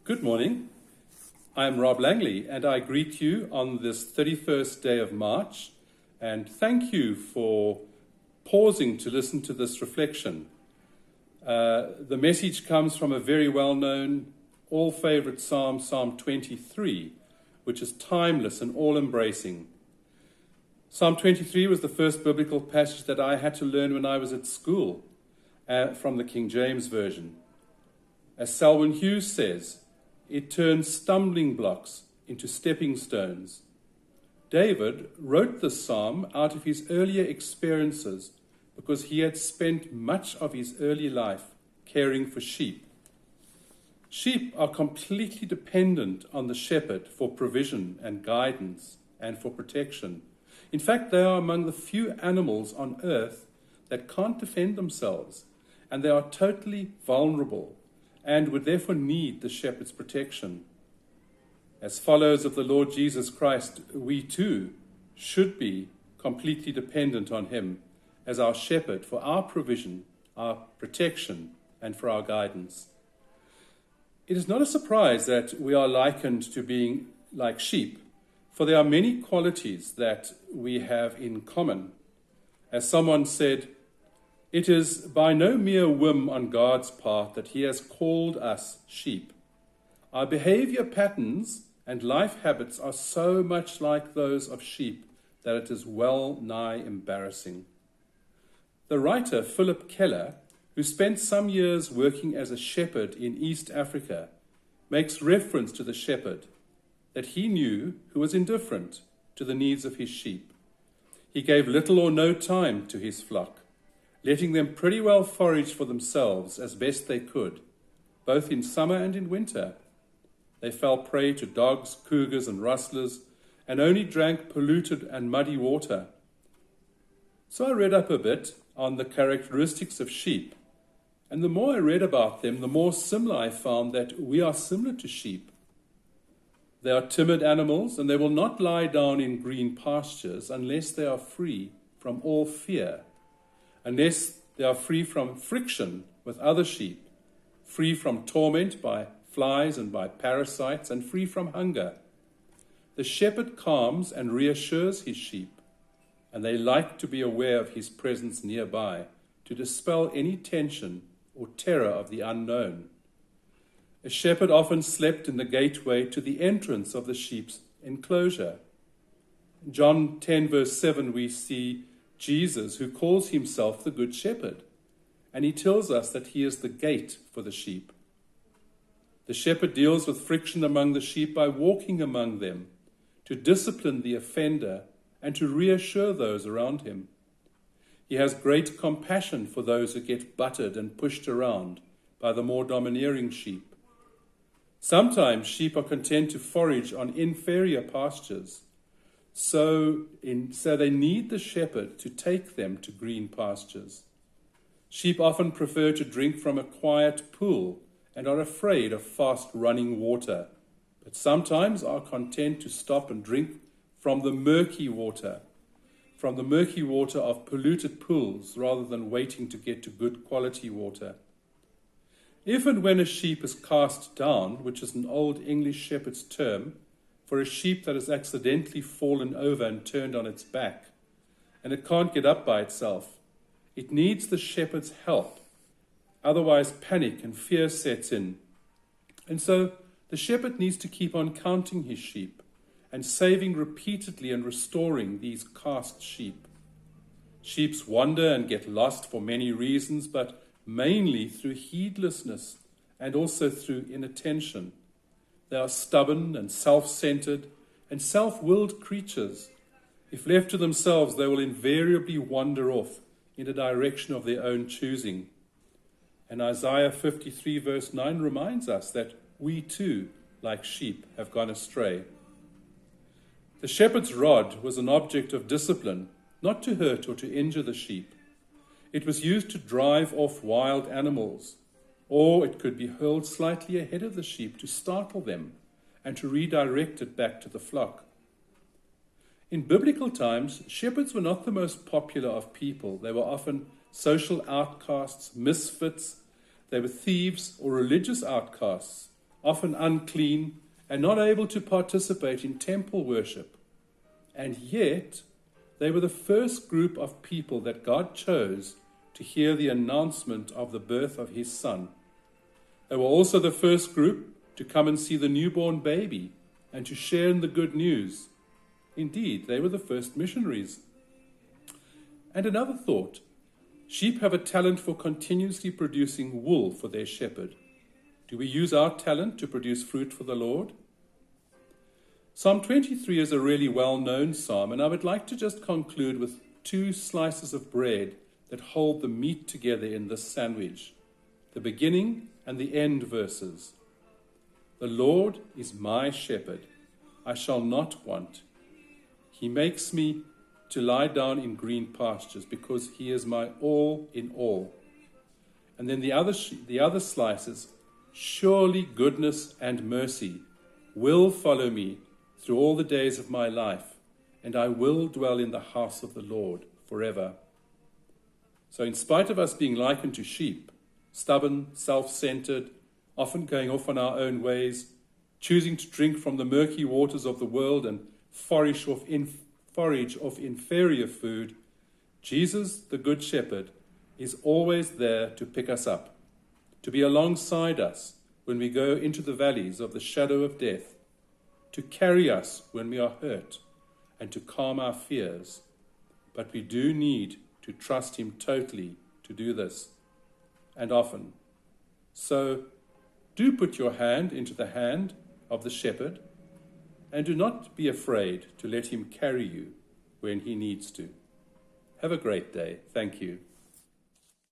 Good morning. I am Rob Langley, and I greet you on this 31st day of March, and thank you for pausing to listen to this reflection. The message comes from a very well-known, all-favorite Psalm, Psalm 23, which is timeless and all-embracing. Psalm 23 was the first biblical passage that I had to learn when I was at school, from the King James Version. As Selwyn Hughes says, it turns stumbling blocks into stepping stones. David wrote this psalm out of his earlier experiences because he had spent much of his early life caring for sheep. Sheep are completely dependent on the shepherd for provision and guidance and for protection. In fact, they are among the few animals on earth that can't defend themselves, and they are totally vulnerable and would therefore need the shepherd's protection. As followers of the Lord Jesus Christ, we too should be completely dependent on him as our shepherd for our provision, our protection, and for our guidance. It is not a surprise that we are likened to being like sheep, for there are many qualities that we have in common. As someone said, it is by no mere whim on God's part that he has called us sheep. Our behavior patterns and life habits are so much like those of sheep that it is well nigh embarrassing. The writer Philip Keller, who spent some years working as a shepherd in East Africa, makes reference to the shepherd that he knew who was indifferent to the needs of his sheep. He gave little or no time to his flock, letting them pretty well forage for themselves as best they could, both in summer and in winter. They fell prey to dogs, cougars, and rustlers, and only drank polluted and muddy water. So I read up a bit on the characteristics of sheep, and the more I read about them, the more similar I found that we are similar to sheep. They are timid animals, and they will not lie down in green pastures unless they are free from all fear, unless they are free from friction with other sheep, free from torment by flies and by parasites, and free from hunger. The shepherd calms and reassures his sheep, and they like to be aware of his presence nearby to dispel any tension or terror of the unknown. A shepherd often slept in the gateway to the entrance of the sheep's enclosure. In John 10 verse 7 we see Jesus, who calls himself the Good Shepherd, and he tells us that he is the gate for the sheep. The shepherd deals with friction among the sheep by walking among them, to discipline the offender and to reassure those around him. He has great compassion for those who get butted and pushed around by the more domineering sheep. Sometimes sheep are content to forage on inferior pastures, so they need the shepherd to take them to green pastures. Sheep often prefer to drink from a quiet pool and are afraid of fast-running water, but sometimes are content to stop and drink from the murky water of polluted pools, rather than waiting to get to good quality water. If and when a sheep is cast down, which is an old English shepherd's term for a sheep that has accidentally fallen over and turned on its back, and it can't get up by itself, it needs the shepherd's help. Otherwise, panic and fear sets in. And so the shepherd needs to keep on counting his sheep and saving repeatedly and restoring these cast sheep. Sheep wander and get lost for many reasons, but mainly through heedlessness and also through inattention. They are stubborn and self-centered and self-willed creatures. If left to themselves, they will invariably wander off in a direction of their own choosing. And Isaiah 53 verse 9 reminds us that we too, like sheep, have gone astray. The shepherd's rod was an object of discipline, not to hurt or to injure the sheep. It was used to drive off wild animals, or it could be hurled slightly ahead of the sheep to startle them and to redirect it back to the flock. In biblical times, shepherds were not the most popular of people. They were often social outcasts, misfits. They were thieves or religious outcasts, often unclean, and not able to participate in temple worship. And yet, they were the first group of people that God chose to hear the announcement of the birth of his son. They were also the first group to come and see the newborn baby and to share in the good news. Indeed, they were the first missionaries. And another thought, sheep have a talent for continuously producing wool for their shepherd. Do we use our talent to produce fruit for the Lord? Psalm 23 is a really well-known psalm, and I would like to just conclude with 2 slices of bread that hold the meat together in this sandwich, the beginning and the end verses. The Lord is my shepherd, I shall not want. He makes me to lie down in green pastures because he is my all in all. And then the other slices, surely goodness and mercy will follow me through all the days of my life, and I will dwell in the house of the Lord forever. So in spite of us being likened to sheep, stubborn, self-centered, often going off on our own ways, choosing to drink from the murky waters of the world and forage off inferior food, Jesus, the Good Shepherd, is always there to pick us up, to be alongside us when we go into the valleys of the shadow of death, to carry us when we are hurt, and to calm our fears. But we do need to trust him totally to do this, and often. So do put your hand into the hand of the shepherd, and do not be afraid to let him carry you when he needs to. Have a great day. Thank you.